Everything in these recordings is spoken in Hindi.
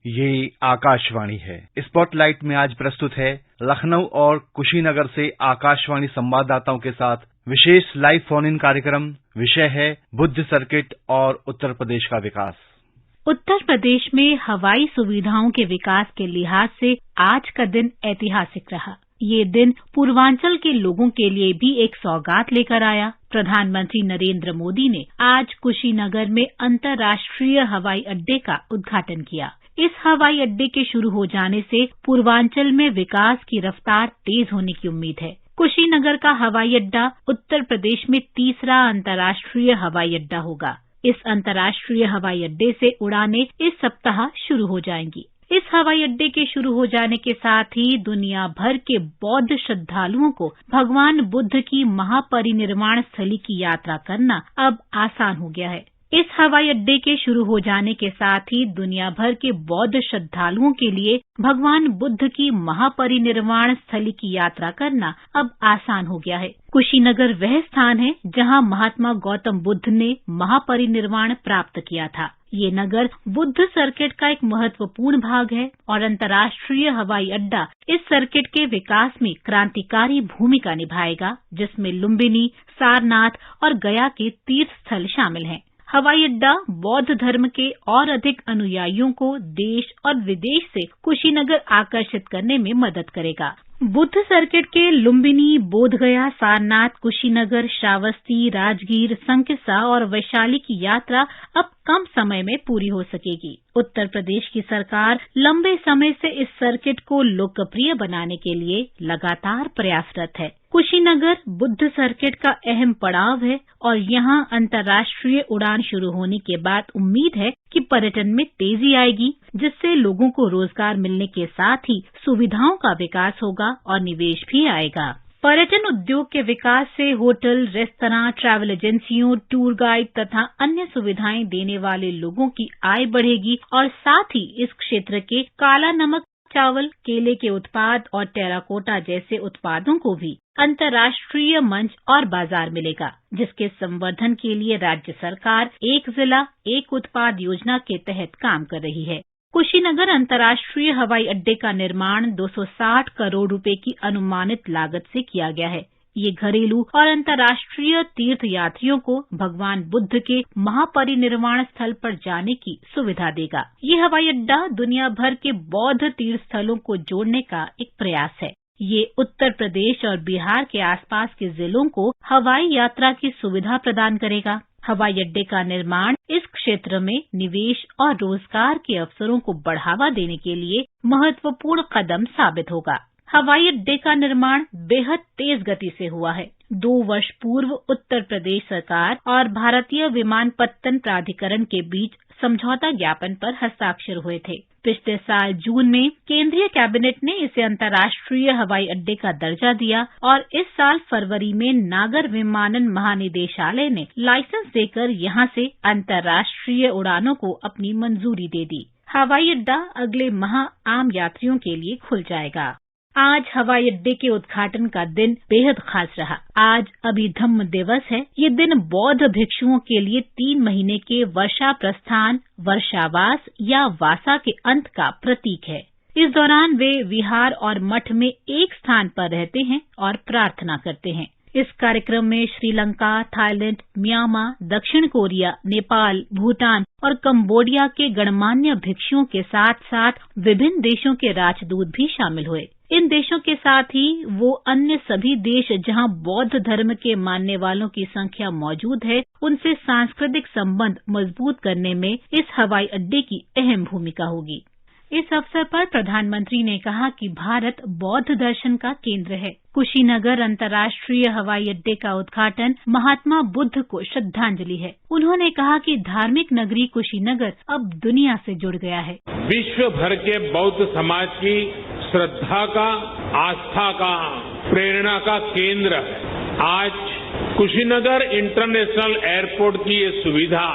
ये आकाशवाणी है। स्पॉटलाइट में आज प्रस्तुत है लखनऊ और कुशीनगर से आकाशवाणी संवाददाताओं के साथ विशेष लाइव फोन इन कार्यक्रम। विषय है बुद्ध सर्किट और उत्तर प्रदेश का विकास। उत्तर प्रदेश में हवाई सुविधाओं के विकास के लिहाज से आज का दिन ऐतिहासिक रहा। ये दिन पूर्वांचल के लोगों के लिए भी एक सौगात लेकर आया। प्रधानमंत्री नरेंद्र मोदी ने आज कुशीनगर में अंतर्राष्ट्रीय हवाई अड्डे का उद्घाटन किया। इस हवाई अड्डे के शुरू हो जाने से पूर्वांचल में विकास की रफ्तार तेज होने की उम्मीद है। कुशीनगर का हवाई अड्डा उत्तर प्रदेश में तीसरा अंतर्राष्ट्रीय हवाई अड्डा होगा। इस अंतर्राष्ट्रीय हवाई अड्डे से उड़ानें इस सप्ताह शुरू हो जाएंगी। इस हवाई अड्डे के शुरू हो जाने के साथ ही दुनिया भर के बौद्ध श्रद्धालुओं को भगवान बुद्ध की महापरिनिर्वाण स्थली की यात्रा करना अब आसान हो गया है। इस हवाई अड्डे के शुरू हो जाने के साथ ही दुनिया भर के बौद्ध श्रद्धालुओं के लिए भगवान बुद्ध की महापरिनिर्वाण स्थली की यात्रा करना अब आसान हो गया है। कुशीनगर वह स्थान है जहां महात्मा गौतम बुद्ध ने महापरिनिर्वाण प्राप्त किया था। ये नगर बुद्ध सर्किट का एक महत्वपूर्ण भाग है और अंतर्राष्ट्रीय हवाई अड्डा इस सर्किट के विकास में क्रांतिकारी भूमिका निभाएगा, जिसमें लुम्बिनी, सारनाथ और गया के तीर्थ स्थल शामिल हैं। हवाई अड्डा बौद्ध धर्म के और अधिक अनुयायियों को देश और विदेश से कुशीनगर आकर्षित करने में मदद करेगा। बुद्ध सर्किट के लुम्बिनी, बोधगया, सारनाथ, कुशीनगर, श्रावस्ती, राजगीर, संकिसा और वैशाली की यात्रा अब कम समय में पूरी हो सकेगी। उत्तर प्रदेश की सरकार लंबे समय से इस सर्किट को लोकप्रिय बनाने के लिए लगातार प्रयासरत है। कुशीनगर बुद्ध सर्किट का अहम पड़ाव है और यहाँ अंतर्राष्ट्रीय उड़ान शुरू होने के बाद उम्मीद है कि पर्यटन में तेजी आएगी, जिससे लोगों को रोजगार मिलने के साथ ही सुविधाओं का विकास होगा और निवेश भी आएगा। पर्यटन उद्योग के विकास से होटल, रेस्तरां, ट्रैवल एजेंसियों, टूर गाइड तथा अन्य सुविधाएं देने वाले लोगों की आय बढ़ेगी और साथ ही इस क्षेत्र के काला नमक, चावल, केले के उत्पाद और टेराकोटा जैसे उत्पादों को भी अंतर्राष्ट्रीय मंच और बाजार मिलेगा, जिसके संवर्धन के लिए राज्य सरकार एक जिला एक उत्पाद योजना के तहत काम कर रही है। कुशीनगर अंतर्राष्ट्रीय हवाई अड्डे का निर्माण 260 करोड़ रुपए की अनुमानित लागत से किया गया है। ये घरेलू और अंतर्राष्ट्रीय तीर्थ यात्रियों को भगवान बुद्ध के महापरिनिर्वाण स्थल पर जाने की सुविधा देगा। ये हवाई अड्डा दुनिया भर के बौद्ध तीर्थ स्थलों को जोड़ने का एक प्रयास है। ये उत्तर प्रदेश और बिहार के आसपास के जिलों को हवाई यात्रा की सुविधा प्रदान करेगा। हवाई अड्डे का निर्माण इस क्षेत्र में निवेश और रोजगार के अवसरों को बढ़ावा देने के लिए महत्वपूर्ण कदम साबित होगा। हवाई अड्डे का निर्माण बेहद तेज गति से हुआ है। 2 वर्ष पूर्व उत्तर प्रदेश सरकार और भारतीय विमानपत्तन प्राधिकरण के बीच समझौता ज्ञापन पर हस्ताक्षर हुए थे। पिछले साल जून में केंद्रीय कैबिनेट ने इसे अंतर्राष्ट्रीय हवाई अड्डे का दर्जा दिया और इस साल फरवरी में नागर विमानन महानिदेशालय ने लाइसेंस देकर यहां से अंतर्राष्ट्रीय उड़ानों को अपनी मंजूरी दे दी। हवाई अड्डा अगले माह आम यात्रियों के लिए खुल जाएगा। आज हवाई अड्डे के उद्घाटन का दिन बेहद खास रहा। आज अभिधम्म दिवस है। ये दिन बौद्ध भिक्षुओं के लिए 3 महीने के वर्षा प्रस्थान, वर्षावास या वासा के अंत का प्रतीक है। इस दौरान वे विहार और मठ में एक स्थान पर रहते हैं और प्रार्थना करते हैं। इस कार्यक्रम में श्रीलंका, थाईलैंड, म्यांमार, दक्षिण कोरिया, नेपाल, भूटान और कंबोडिया के गणमान्य भिक्षुओं के साथ साथ विभिन्न देशों के राजदूत भी शामिल हुए। इन देशों के साथ ही वो अन्य सभी देश जहां बौद्ध धर्म के मानने वालों की संख्या मौजूद है, उनसे सांस्कृतिक संबंध मजबूत करने में इस हवाई अड्डे की अहम भूमिका होगी। इस अवसर पर प्रधानमंत्री ने कहा कि भारत बौद्ध दर्शन का केंद्र है। कुशीनगर अंतर्राष्ट्रीय हवाई अड्डे का उद्घाटन महात्मा बुद्ध को श्रद्धांजलि है। उन्होंने कहा कि धार्मिक नगरी कुशीनगर अब दुनिया से जुड़ गया है। विश्व भर के बौद्ध समाज की श्रद्धा का, आस्था का, प्रेरणा का केंद्र है। आज कुशीनगर इंटरनेशनल एयरपोर्ट की ये सुविधा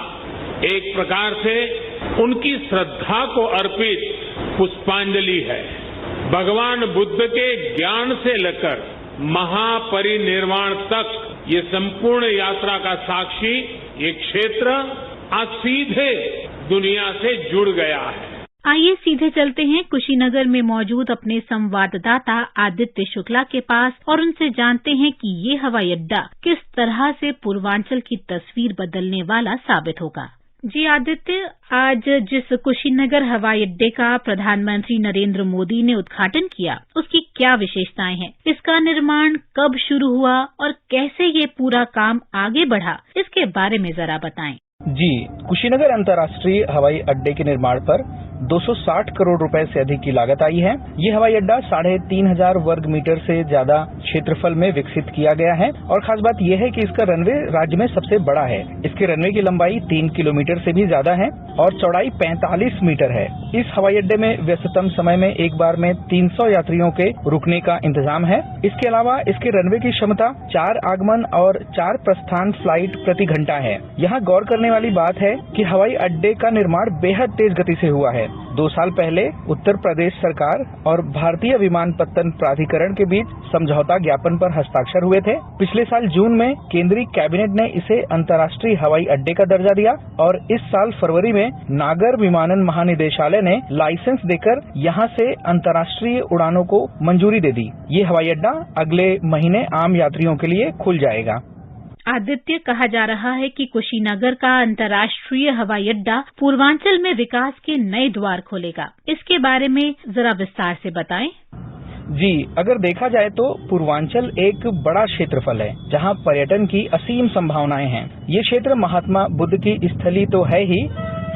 एक प्रकार से उनकी श्रद्धा को अर्पित पुष्पांजलि है। भगवान बुद्ध के ज्ञान से लेकर महापरिनिर्वाण तक ये संपूर्ण यात्रा का साक्षी ये क्षेत्र आज सीधे दुनिया से जुड़ गया है। आइए सीधे चलते हैं कुशीनगर में मौजूद अपने संवाददाता आदित्य शुक्ला के पास और उनसे जानते हैं कि ये हवाई अड्डा किस तरह से पूर्वांचल की तस्वीर बदलने वाला साबित होगा। जी आदित्य, आज जिस कुशीनगर हवाई अड्डे का प्रधानमंत्री नरेंद्र मोदी ने उद्घाटन किया, उसकी क्या विशेषताएं हैं? इसका निर्माण कब शुरू हुआ और कैसे ये पूरा काम आगे बढ़ा, इसके बारे में जरा बताएं। जी, कुशीनगर अंतर्राष्ट्रीय हवाई अड्डे के निर्माण पर 260 करोड़ रुपए से अधिक की लागत आई है। ये हवाई अड्डा 3500 वर्ग मीटर से ज्यादा क्षेत्रफल में विकसित किया गया है और खास बात यह है कि इसका रनवे राज्य में सबसे बड़ा है। इसके रनवे की लंबाई 3 किलोमीटर से भी ज्यादा है और चौड़ाई 45 मीटर है। इस हवाई अड्डे में व्यस्ततम समय में एक बार में 300 यात्रियों के रुकने का इंतजाम है। इसके अलावा इसके रनवे की क्षमता 4 आगमन और 4 प्रस्थान फ्लाइट प्रति घंटा है। यहाँ गौर करने वाली बात है कि हवाई अड्डे का निर्माण बेहद तेज गति से हुआ है। 2 साल पहले उत्तर प्रदेश सरकार और भारतीय विमानपत्तन प्राधिकरण के बीच समझौता ज्ञापन पर हस्ताक्षर हुए थे। पिछले साल जून में केंद्रीय कैबिनेट ने इसे अंतर्राष्ट्रीय हवाई अड्डे का दर्जा दिया और इस साल फरवरी में नागर विमानन महानिदेशालय ने लाइसेंस देकर यहां से अंतर्राष्ट्रीय उड़ानों को मंजूरी दे दी। ये हवाई अड्डा अगले महीने आम यात्रियों के लिए खुल जाएगा। आदित्य, कहा जा रहा है कि कुशीनगर का अंतर्राष्ट्रीय हवाई अड्डा पूर्वांचल में विकास के नए द्वार खोलेगा। इसके बारे में जरा विस्तार से बताएं। जी, अगर देखा जाए तो पूर्वांचल एक बड़ा क्षेत्रफल है जहां पर्यटन की असीम संभावनाएं हैं। ये क्षेत्र महात्मा बुद्ध की स्थली तो है ही,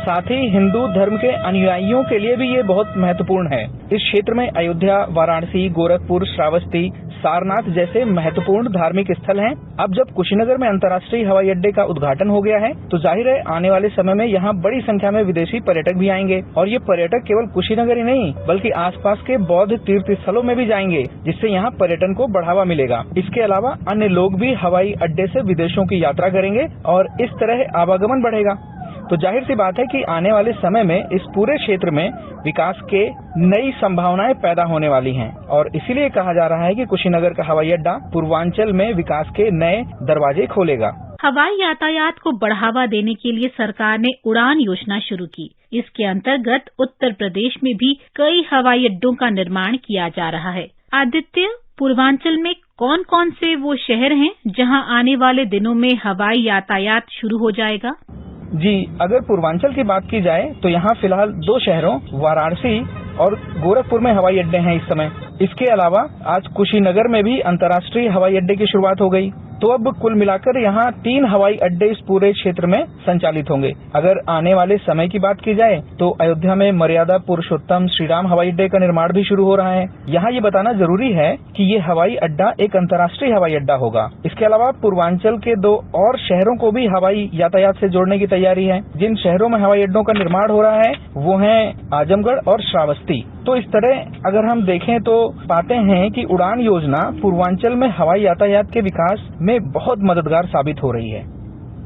साथ ही हिंदू धर्म के अनुयायियों के लिए भी ये बहुत महत्वपूर्ण है। इस क्षेत्र में अयोध्या, वाराणसी, गोरखपुर, श्रावस्ती, सारनाथ जैसे महत्वपूर्ण धार्मिक स्थल हैं। अब जब कुशीनगर में अंतर्राष्ट्रीय हवाई अड्डे का उद्घाटन हो गया है तो जाहिर है आने वाले समय में यहाँ बड़ी संख्या में विदेशी पर्यटक भी आएंगे और ये पर्यटक केवल कुशीनगर ही नहीं बल्कि आसपास के बौद्ध तीर्थ स्थलों में भी जाएंगे, जिससे यहाँ पर्यटन को बढ़ावा मिलेगा। इसके अलावा अन्य लोग भी हवाई अड्डे से विदेशों की यात्रा करेंगे और इस तरह आवागमन बढ़ेगा। तो जाहिर सी बात है कि आने वाले समय में इस पूरे क्षेत्र में विकास के नई संभावनाएं पैदा होने वाली हैं और इसीलिए कहा जा रहा है कि कुशीनगर का हवाई अड्डा पूर्वांचल में विकास के नए दरवाजे खोलेगा। हवाई यातायात को बढ़ावा देने के लिए सरकार ने उड़ान योजना शुरू की। इसके अंतर्गत उत्तर प्रदेश में भी कई हवाई अड्डों का निर्माण किया जा रहा है। आदित्य, पूर्वांचल में कौन कौन से वो शहर हैं जहां आने वाले दिनों में हवाई यातायात शुरू हो जाएगा? जी, अगर पूर्वांचल की बात की जाए तो यहाँ फिलहाल 2 शहरों वाराणसी और गोरखपुर में हवाई अड्डे हैं इस समय। इसके अलावा आज कुशीनगर में भी अंतर्राष्ट्रीय हवाई अड्डे की शुरुआत हो गई। तो अब कुल मिलाकर यहाँ 3 हवाई अड्डे इस पूरे क्षेत्र में संचालित होंगे। अगर आने वाले समय की बात की जाए तो अयोध्या में मर्यादा पुरुषोत्तम श्रीराम हवाई अड्डे का निर्माण भी शुरू हो रहा है। यहाँ ये बताना जरूरी है कि ये हवाई अड्डा एक अंतर्राष्ट्रीय हवाई अड्डा होगा। इसके अलावा पूर्वांचल के 2 और शहरों को भी हवाई यातायात से जोड़ने की तैयारी है। जिन शहरों में हवाई अड्डों का निर्माण हो रहा है वो हैं आजमगढ़ और श्रावस्ती। तो इस तरह अगर हम देखें तो पाते हैं कि उड़ान योजना पूर्वांचल में हवाई यातायात के विकास में बहुत मददगार साबित हो रही है।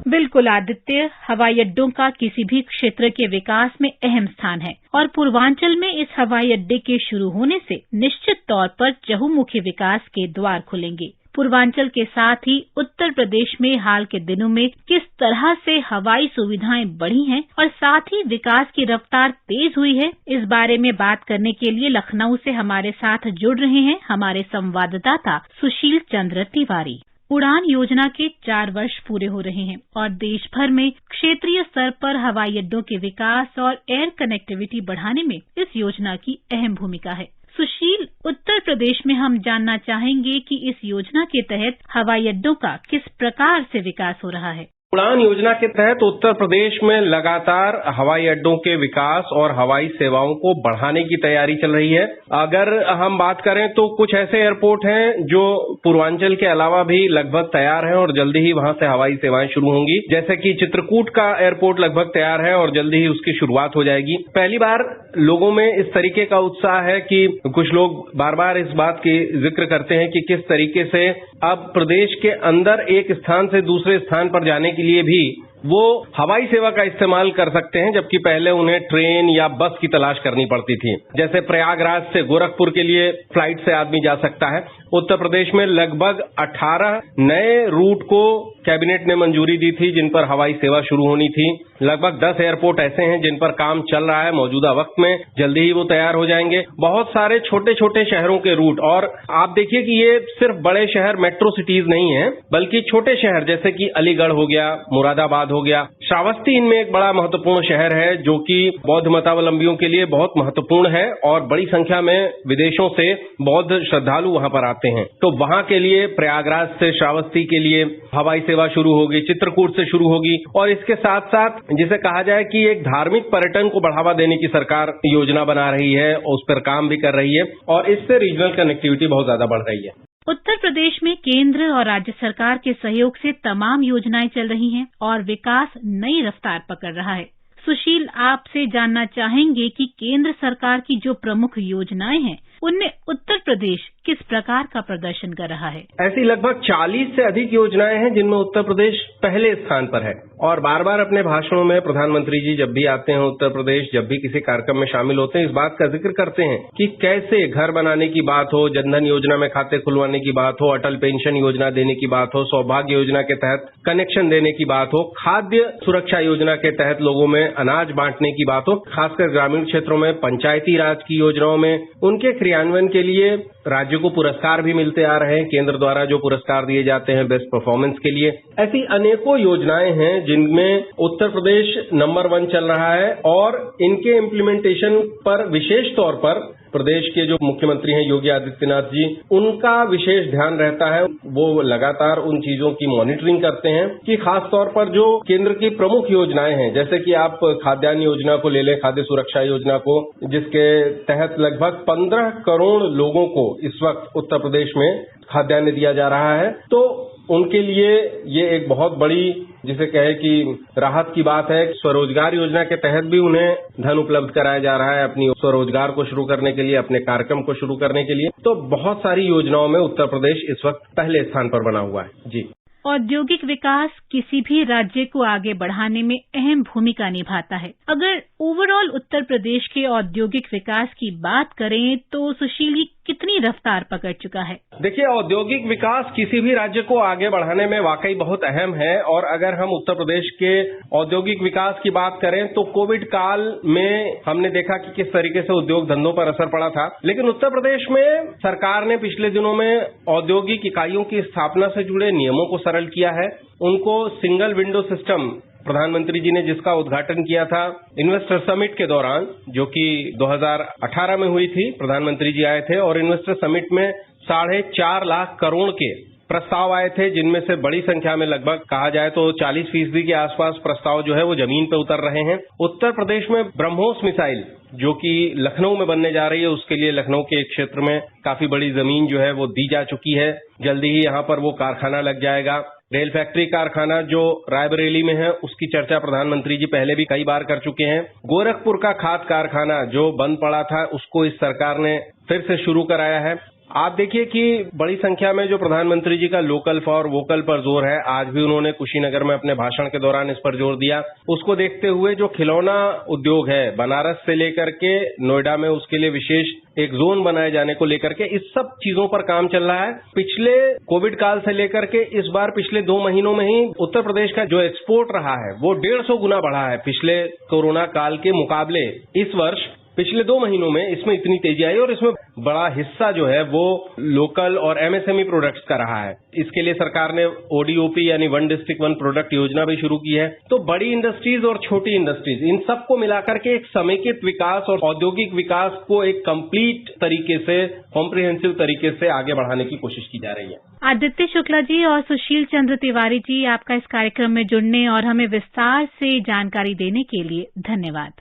बिल्कुल आदित्य, हवाई अड्डों का किसी भी क्षेत्र के विकास में अहम स्थान है और पूर्वांचल में इस हवाई अड्डे के शुरू होने से निश्चित तौर पर चहुमुखी विकास के द्वार खुलेंगे। पूर्वांचल के साथ ही उत्तर प्रदेश में हाल के दिनों में किस तरह से हवाई सुविधाएं बढ़ी हैं और साथ ही विकास की रफ्तार तेज हुई है, इस बारे में बात करने के लिए लखनऊ से हमारे साथ जुड़ रहे हैं हमारे संवाददाता सुशील चंद्र तिवारी। उड़ान योजना के 4 वर्ष पूरे हो रहे हैं और देश भर में क्षेत्रीय स्तर पर हवाई अड्डों के विकास और एयर कनेक्टिविटी बढ़ाने में इस योजना की अहम भूमिका है। सुशील, उत्तर प्रदेश में हम जानना चाहेंगे कि इस योजना के तहत हवाई अड्डों का किस प्रकार से विकास हो रहा है। उड़ान योजना के तहत उत्तर प्रदेश में लगातार हवाई अड्डों के विकास और हवाई सेवाओं को बढ़ाने की तैयारी चल रही है। अगर हम बात करें तो कुछ ऐसे एयरपोर्ट हैं जो पूर्वांचल के अलावा भी लगभग तैयार हैं और जल्दी ही वहां से हवाई सेवाएं शुरू होंगी। जैसे कि चित्रकूट का एयरपोर्ट लगभग तैयार है और जल्दी ही उसकी शुरुआत हो जाएगी। पहली बार लोगों में इस तरीके का उत्साह है कि कुछ लोग बार बार इस बात की जिक्र करते हैं कि किस तरीके से अब प्रदेश के अंदर एक स्थान से दूसरे स्थान पर जाने के लिए भी वो हवाई सेवा का इस्तेमाल कर सकते हैं, जबकि पहले उन्हें ट्रेन या बस की तलाश करनी पड़ती थी। जैसे प्रयागराज से गोरखपुर के लिए फ्लाइट से आदमी जा सकता है। उत्तर प्रदेश में लगभग 18 नए रूट को कैबिनेट ने मंजूरी दी थी जिन पर हवाई सेवा शुरू होनी थी। लगभग 10 एयरपोर्ट ऐसे हैं जिन पर काम चल रहा है मौजूदा वक्त में, जल्दी ही वो तैयार हो जाएंगे। बहुत सारे छोटे छोटे शहरों के रूट, और आप देखिए कि ये सिर्फ बड़े शहर मेट्रो सिटीज नहीं है, बल्कि छोटे शहर जैसे कि अलीगढ़ हो गया, मुरादाबाद हो गया, श्रावस्ती इनमें एक बड़ा महत्वपूर्ण शहर है जो कि बौद्ध मतावलंबियों के लिए बहुत महत्वपूर्ण है और बड़ी संख्या में विदेशों से बौद्ध श्रद्धालु वहां पर आते हैं। तो वहां के लिए प्रयागराज से श्रावस्ती के लिए हवाई सेवा शुरू होगी, चित्रकूट से शुरू होगी, और इसके साथ साथ जिसे कहा जाए कि एक धार्मिक पर्यटन को बढ़ावा देने की सरकार योजना बना रही है, उस पर काम भी कर रही है और इससे रीजनल कनेक्टिविटी बहुत ज्यादा बढ़ रही है। उत्तर प्रदेश में केंद्र और राज्य सरकार के सहयोग से तमाम योजनाएं चल रही हैं और विकास नई रफ्तार पकड़ रहा है। सुशील, आपसे जानना चाहेंगे कि केंद्र सरकार की जो प्रमुख योजनाएं हैं उनमें उत्तर प्रदेश किस प्रकार का प्रदर्शन कर रहा है? ऐसी लगभग 40 से अधिक योजनाएं हैं जिनमें उत्तर प्रदेश पहले स्थान पर है और बार बार अपने भाषणों में प्रधानमंत्री जी जब भी आते हैं उत्तर प्रदेश, जब भी किसी कार्यक्रम में शामिल होते हैं, इस बात का जिक्र करते हैं कि कैसे घर बनाने की बात हो, जनधन योजना में खाते खुलवाने की बात हो, अटल पेंशन योजना देने की बात हो, सौभाग्य योजना के तहत कनेक्शन देने की बात हो, खाद्य सुरक्षा योजना के तहत लोगों में अनाज बांटने की बात हो, खासकर ग्रामीण क्षेत्रों में पंचायती राज की योजनाओं में उनके क्रियान्वयन के लिए राज्यों को पुरस्कार भी मिलते आ रहे हैं, केंद्र द्वारा जो पुरस्कार दिए जाते हैं बेस्ट परफॉर्मेंस के लिए। ऐसी अनेकों योजनाएं हैं जिनमें उत्तर प्रदेश नंबर 1 चल रहा है और इनके इम्प्लीमेंटेशन पर विशेष तौर पर प्रदेश के जो मुख्यमंत्री हैं योगी आदित्यनाथ जी, उनका विशेष ध्यान रहता है। वो लगातार उन चीजों की मॉनिटरिंग करते हैं कि खास तौर पर जो केंद्र की प्रमुख योजनाएं हैं, जैसे कि आप खाद्यान्न योजना को ले लें, खाद्य सुरक्षा योजना को, जिसके तहत लगभग 15 करोड़ लोगों को इस वक्त उत्तर प्रदेश में खाद्यान्न दिया जा रहा है, तो उनके लिए ये एक बहुत बड़ी जिसे कहे कि राहत की बात है। स्वरोजगार योजना के तहत भी उन्हें धन उपलब्ध कराया जा रहा है अपनी स्वरोजगार को शुरू करने के लिए, अपने कार्यक्रम को शुरू करने के लिए। तो बहुत सारी योजनाओं में उत्तर प्रदेश इस वक्त पहले स्थान पर बना हुआ है। जी, औद्योगिक विकास किसी भी राज्य को आगे बढ़ाने में अहम भूमिका निभाता है। अगर ओवरऑल उत्तर प्रदेश के औद्योगिक विकास की बात करें तो सुशील कितनी रफ्तार पकड़ चुका है? देखिए, औद्योगिक विकास किसी भी राज्य को आगे बढ़ाने में वाकई बहुत अहम है और अगर हम उत्तर प्रदेश के औद्योगिक विकास की बात करें तो कोविड काल में हमने देखा कि किस तरीके से उद्योग धंधों पर असर पड़ा था, लेकिन उत्तर प्रदेश में सरकार ने पिछले दिनों में औद्योगिक इकाइयों की स्थापना से जुड़े नियमों को सरल किया है। उनको सिंगल विंडो सिस्टम प्रधानमंत्री जी ने जिसका उद्घाटन किया था इन्वेस्टर समिट के दौरान, जो कि 2018 में हुई थी, प्रधानमंत्री जी आए थे और इन्वेस्टर समिट में 4.5 लाख करोड़ के प्रस्ताव आए थे, जिनमें से बड़ी संख्या में लगभग कहा जाए तो 40% के आसपास प्रस्ताव जो है वो जमीन पे उतर रहे हैं। उत्तर प्रदेश में ब्रह्मोस मिसाइल जो कि लखनऊ में बनने जा रही है, उसके लिए लखनऊ के एक क्षेत्र में काफी बड़ी जमीन जो है वो दी जा चुकी है। जल्दी ही यहाँ पर वो कारखाना लग जाएगा। रेल फैक्ट्री कारखाना जो रायबरेली में है, उसकी चर्चा प्रधानमंत्री जी पहले भी कई बार कर चुके हैं। गोरखपुर का खाद कारखाना जो बंद पड़ा था, उसको इस सरकार ने फिर से शुरू कराया है। आप देखिए कि बड़ी संख्या में जो प्रधानमंत्री जी का लोकल फॉर वोकल पर जोर है, आज भी उन्होंने कुशीनगर में अपने भाषण के दौरान इस पर जोर दिया। उसको देखते हुए जो खिलौना उद्योग है, बनारस से लेकर के नोएडा में उसके लिए विशेष एक जोन बनाए जाने को लेकर के, इस सब चीजों पर काम चल रहा है। पिछले कोविड काल से लेकर के इस बार पिछले 2 महीनों में ही उत्तर प्रदेश का जो एक्सपोर्ट रहा है वो 150 गुना बढ़ा है पिछले कोरोना काल के मुकाबले। इस वर्ष पिछले 2 महीनों में इसमें इतनी तेजी आई और इसमें बड़ा हिस्सा जो है वो लोकल और एमएसएमई प्रोडक्ट्स का रहा है। इसके लिए सरकार ने ओडीओपी यानी वन डिस्ट्रिक्ट वन प्रोडक्ट योजना भी शुरू की है। तो बड़ी इंडस्ट्रीज और छोटी इंडस्ट्रीज, इन सबको मिलाकर के एक समेकित विकास और औद्योगिक विकास को एक कंप्लीट तरीके से, कॉम्प्रिहेंसिव तरीके से आगे बढ़ाने की कोशिश की जा रही है। आदित्य शुक्ला जी और सुशील चंद्र तिवारी जी, आपका इस कार्यक्रम में जुड़ने और हमें विस्तार से जानकारी देने के लिए धन्यवाद।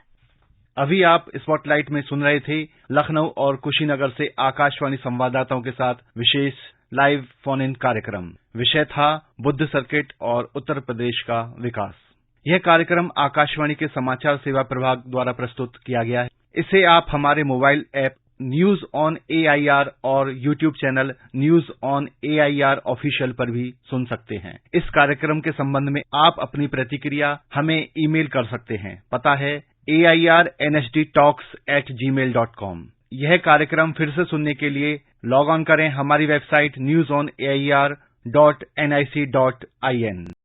अभी आप स्पॉटलाइट में सुन रहे थे लखनऊ और कुशीनगर से आकाशवाणी संवाददाताओं के साथ विशेष लाइव फोन इन कार्यक्रम। विषय था बुद्ध सर्किट और उत्तर प्रदेश का विकास। यह कार्यक्रम आकाशवाणी के समाचार सेवा प्रभाग द्वारा प्रस्तुत किया गया है। इसे आप हमारे mobile app news on AIR और YouTube channel news on AIR official पर भी सुन सकते हैं। इस कार्यक्रम के संबंध में आप अपनी प्रतिक्रिया हमें ईमेल कर सकते हैं। पता है AIRNHDtalks@gmail.com। यह कार्यक्रम फिर से सुनने के लिए लॉग ऑन करें हमारी वेबसाइट newsonair.nic.in।